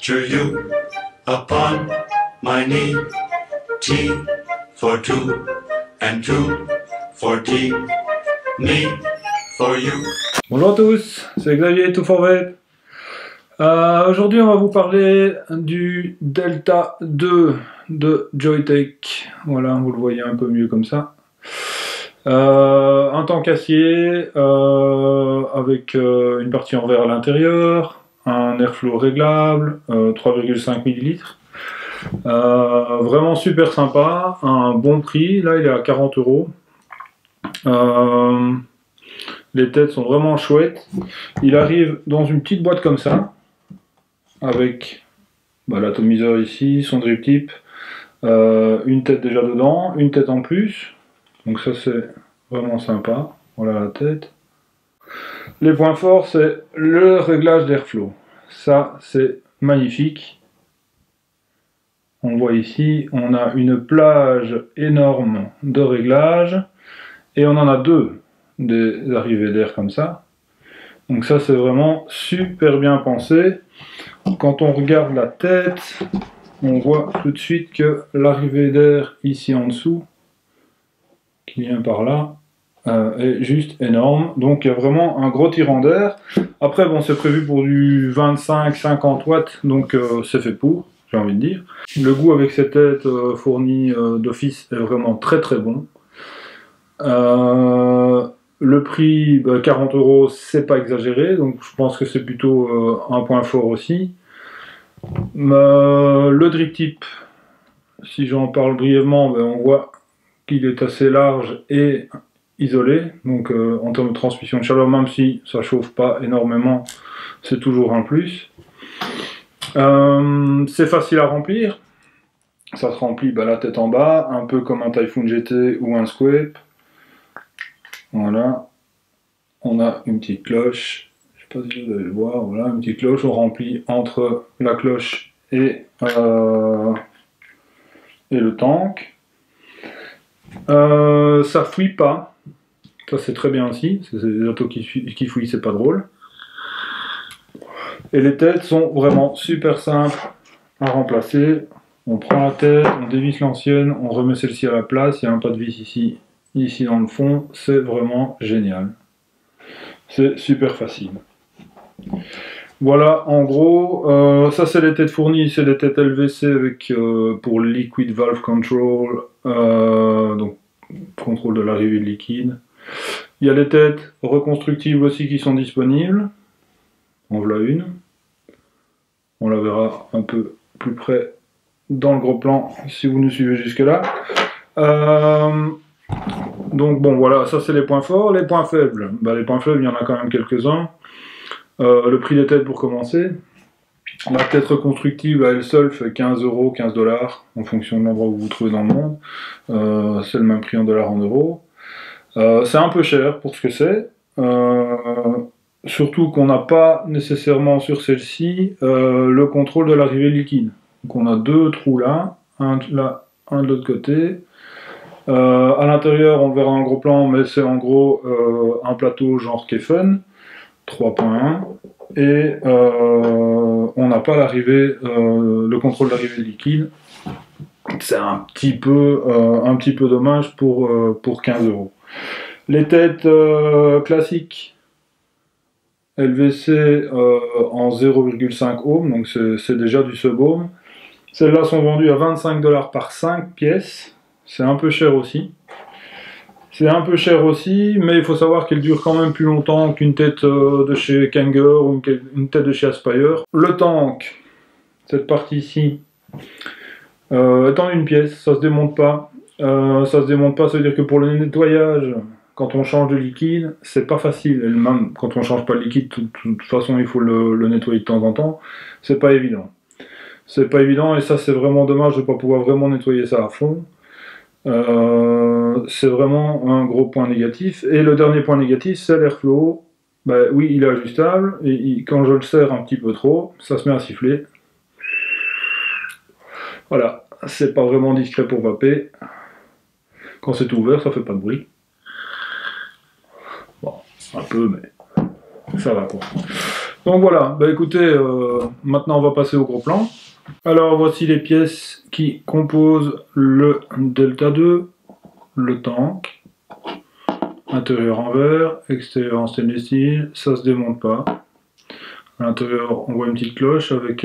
to you upon my knee. T for two and two for tea. Me for you. Bonjour à tous, c'est Xavier Tout for Vape. Aujourd'hui on va vous parler du Delta 2 de Joyetech. Voilà, vous le voyez un peu mieux comme ça. Un tank acier avec une partie en verre à l'intérieur, un airflow réglable, 3,5 ml. Vraiment super sympa, un bon prix, là il est à 40 €. Les têtes sont vraiment chouettes. Il arrive dans une petite boîte comme ça, avec l'atomiseur ici, son drip tip, une tête déjà dedans, une tête en plus. Donc ça c'est vraiment sympa. Voilà la tête. Les points forts, c'est le réglage d'airflow. Ça c'est magnifique. On voit ici, on a une plage énorme de réglages et on en a deux des arrivées d'air comme ça. Donc ça c'est vraiment super bien pensé. Quand on regarde la tête, on voit tout de suite que l'arrivée d'air ici en dessous, qui vient par là, est juste énorme. Donc il y a vraiment un gros tirant d'air. Après bon, c'est prévu pour du 25-50 watts, donc c'est fait pour, j'ai envie de dire. Le goût avec ces têtes fournies d'office est vraiment très très bon. Le prix, 40 €, c'est pas exagéré, donc je pense que c'est plutôt un point fort aussi. Le drip tip, si j'en parle brièvement, on voit qu'il est assez large et isolé, donc en termes de transmission de chaleur, même si ça chauffe pas énormément, c'est toujours un plus. C'est facile à remplir, ça se remplit la tête en bas, un peu comme un Typhoon GT ou un Squape. Voilà, on a une petite cloche, je sais pas si vous allez le voir, voilà, une petite cloche, on remplit entre la cloche et le tank. Ça fouille pas, ça c'est très bien aussi, c'est des autos qui fouillent, c'est pas drôle. Et les têtes sont vraiment super simples à remplacer. On prend la tête, on dévisse l'ancienne, on remet celle-ci à la place, il y a un pas de vis ici dans le fond, c'est vraiment génial. C'est super facile. Voilà, en gros, ça c'est les têtes fournies, c'est les têtes LVC avec pour Liquid Valve Control, donc contrôle de l'arrivée de liquide. Il y a les têtes reconstructibles aussi qui sont disponibles. En voilà une. On la verra un peu plus près dans le gros plan si vous nous suivez jusque là. Donc bon voilà, ça c'est les points forts. Les points faibles, les points faibles il y en a quand même quelques-uns. Le prix des têtes pour commencer. La tête reconstructible à elle seule fait 15 €, 15 $, en fonction de l'endroit où vous vous trouvez dans le monde. C'est le même prix en dollars, en euros. C'est un peu cher pour ce que c'est. Surtout qu'on n'a pas nécessairement sur celle-ci le contrôle de l'arrivée liquide. Donc on a deux trous là, un là, un de l'autre côté. À l'intérieur, on verra un gros plan, mais c'est en gros un plateau genre Kefen 3.1 et on n'a pas l'arrivée, le contrôle d'arrivée liquide. C'est un petit peu dommage pour 15 €. Les têtes classiques LVC en 0,5 ohms, donc c'est déjà du sub-ohm. Celles-là sont vendues à 25 $ par 5 pièces. C'est un peu cher aussi. C'est un peu cher aussi, mais il faut savoir qu'elle dure quand même plus longtemps qu'une tête de chez Kanger ou une tête de chez Aspire. Le tank, cette partie ici, est en une pièce, ça se démonte pas. Ça se démonte pas, ça veut dire que pour le nettoyage, quand on change de liquide, c'est pas facile. Et même quand on change pas de liquide, de toute façon il faut le nettoyer de temps en temps. C'est pas évident. C'est pas évident et ça c'est vraiment dommage de pas pouvoir vraiment nettoyer ça à fond. C'est vraiment un gros point négatif. Et le dernier point négatif, c'est l'airflow. Oui, il est ajustable, et quand je le serre un petit peu trop, ça se met à siffler. Voilà, c'est pas vraiment discret pour vaper. Quand c'est ouvert, ça fait pas de bruit. Bon, un peu, mais ça va quoi. Donc voilà, bah écoutez, maintenant on va passer au gros plan. Alors voici les pièces qui composent le Delta 2, le tank, intérieur en verre, extérieur en stainless steel, ça se démonte pas. À l'intérieur on voit une petite cloche avec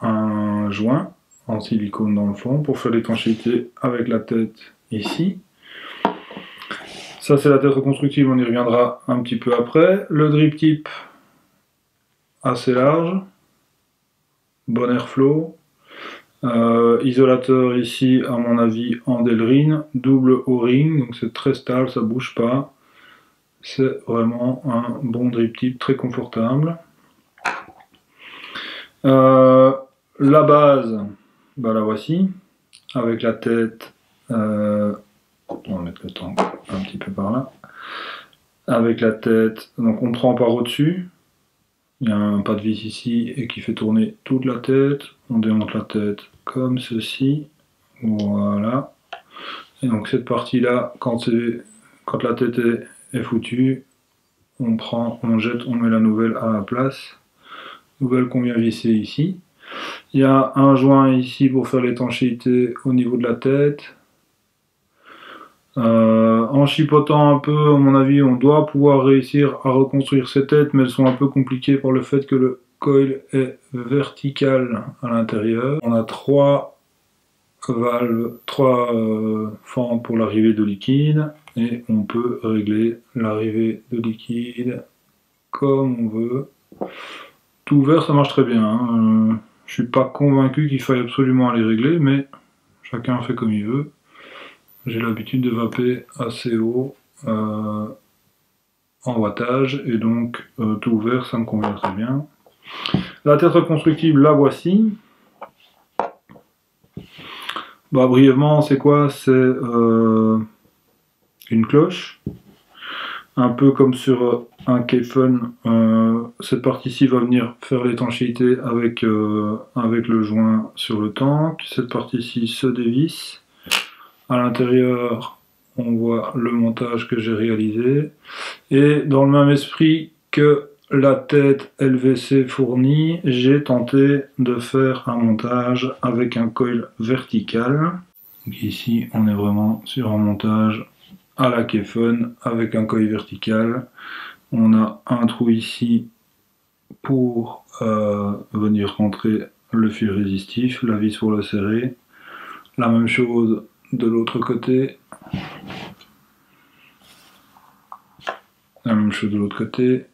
un joint en silicone dans le fond pour faire l'étanchéité avec la tête ici. Ça c'est la tête reconstructible, on y reviendra un petit peu après. Le drip tip assez large, bon airflow. Isolateur ici à mon avis en Delrin, double O-ring, donc c'est très stable, ça bouge pas. C'est vraiment un bon drip tip très confortable. La base, bah la voici, avec la tête, on va mettre le tank un petit peu par là, avec la tête, donc on prend par au-dessus, il y a un pas de vis ici et qui fait tourner toute la tête, on démonte la tête comme ceci, voilà, et donc cette partie là, quand la tête est foutue, on prend, on jette, on met la nouvelle à la place, nouvelle qu'on vient visser ici. Il y a un joint ici pour faire l'étanchéité au niveau de la tête. En chipotant un peu, à mon avis, on doit pouvoir réussir à reconstruire ces têtes, mais elles sont un peu compliquées par le fait que le coil est vertical à l'intérieur. On a trois valves, trois fentes pour l'arrivée de liquide, et on peut régler l'arrivée de liquide comme on veut. Tout ouvert, ça marche très bien. Hein. Je suis pas convaincu qu'il faille absolument aller régler, mais chacun fait comme il veut. J'ai l'habitude de vaper assez haut en wattage, et donc tout ouvert, ça me convient très bien. La tête reconstructible, la voici. Bah, brièvement, c'est quoi? C'est une cloche. Un peu comme sur un K-Fun, cette partie-ci va venir faire l'étanchéité avec le joint sur le tank. Cette partie-ci se dévisse. À l'intérieur, on voit le montage que j'ai réalisé. Et dans le même esprit que la tête LVC fournie, j'ai tenté de faire un montage avec un coil vertical. Donc ici, on est vraiment sur un montage à la K-Fun avec un coil vertical. On a un trou ici pour venir rentrer le fil résistif, la vis pour le serrer. La même chose de l'autre côté. La même chose de l'autre côté.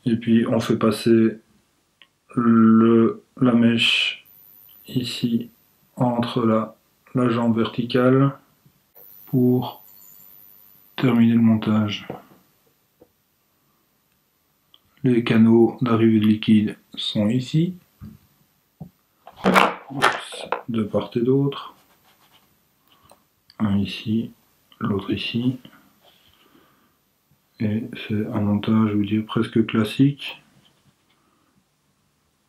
Et puis on fait passer la mèche ici entre la jambe verticale pour terminer le montage. Les canaux d'arrivée de liquide sont ici, de part et d'autre. Un ici, l'autre ici. Et c'est un montage, je vous dis, presque classique.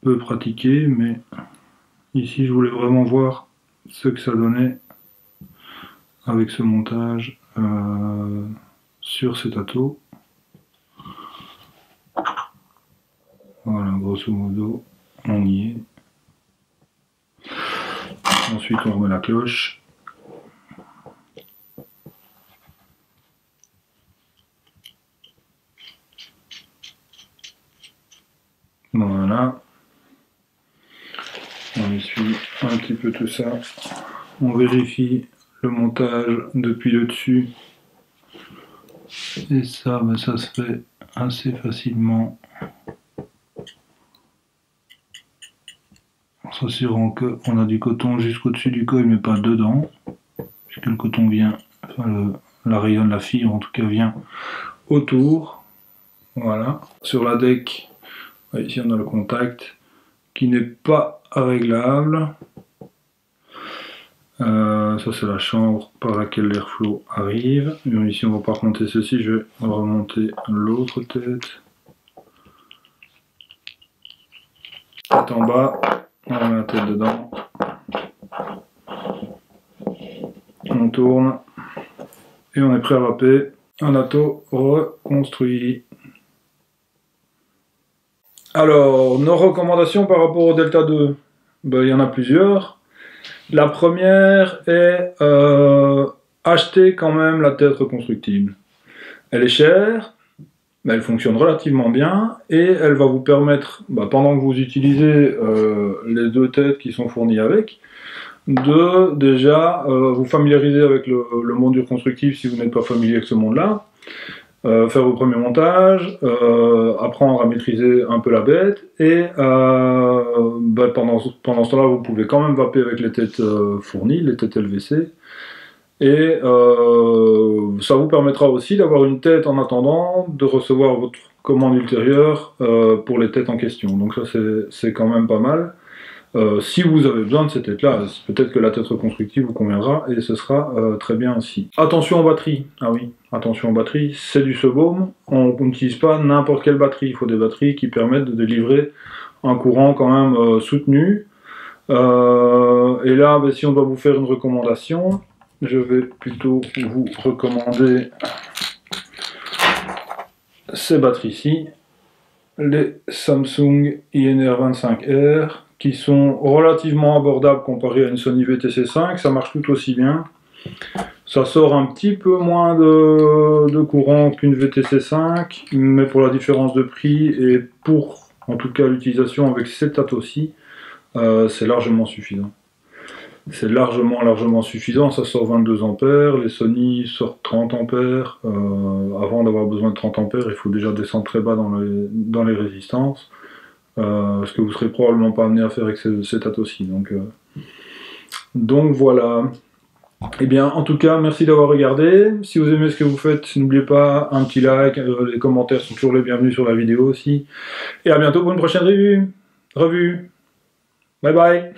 Peu pratiqué, mais ici je voulais vraiment voir ce que ça donnait avec ce montage sur cet ato. Voilà, grosso modo, on y est. Ensuite, on remet la cloche. Voilà. On essuie un petit peu tout ça. On vérifie le montage depuis le dessus. Et ça, ben ça se fait assez facilement. En s'assurant qu'on a du coton jusqu'au-dessus du coil, mais pas dedans. Puisque le coton vient, enfin la rayonne, la fibre en tout cas vient autour. Voilà. Sur la deck, ici on a le contact qui n'est pas réglable. Ça c'est la chambre par laquelle l'airflow arrive. Et ici on va pas remonter ceci, je vais remonter l'autre tête. Tête en bas, on met la tête dedans. On tourne et on est prêt à vaper un ato reconstruit. Alors, nos recommandations par rapport au Delta 2, ben, il y en a plusieurs. La première est acheter quand même la tête reconstructible. Elle est chère, mais elle fonctionne relativement bien et elle va vous permettre, pendant que vous utilisez les deux têtes qui sont fournies avec, de déjà vous familiariser avec le monde du reconstructif si vous n'êtes pas familier avec ce monde-là, faire vos premiers montages, apprendre à maîtriser un peu la bête et pendant ce temps-là vous pouvez quand même vaper avec les têtes fournies, les têtes LVC. Et ça vous permettra aussi d'avoir une tête en attendant de recevoir votre commande ultérieure pour les têtes en question. Donc ça c'est quand même pas mal. Si vous avez besoin de cette tête-là, peut-être que la tête reconstructive vous conviendra et ce sera très bien aussi. Attention aux batteries. Ah oui, attention aux batteries, c'est du Sebum. On n'utilise pas n'importe quelle batterie. Il faut des batteries qui permettent de délivrer un courant quand même soutenu. Et là, si on doit vous faire une recommandation, je vais plutôt vous recommander ces batteries-ci, les Samsung INR25R, qui sont relativement abordables comparé à une Sony VTC5, ça marche tout aussi bien. Ça sort un petit peu moins de courant qu'une VTC5, mais pour la différence de prix et pour, en tout cas, l'utilisation avec cette date aussi, c'est largement suffisant. C'est largement suffisant, ça sort 22 ampères, les Sony sortent 30 ampères. Avant d'avoir besoin de 30 ampères, il faut déjà descendre très bas dans les résistances. Ce que vous serez probablement pas amené à faire avec cet Atos-ci. Donc voilà. Et bien, en tout cas, merci d'avoir regardé. Si vous aimez ce que vous faites, n'oubliez pas un petit like, les commentaires sont toujours les bienvenus sur la vidéo aussi. Et à bientôt pour une prochaine revue. Bye bye.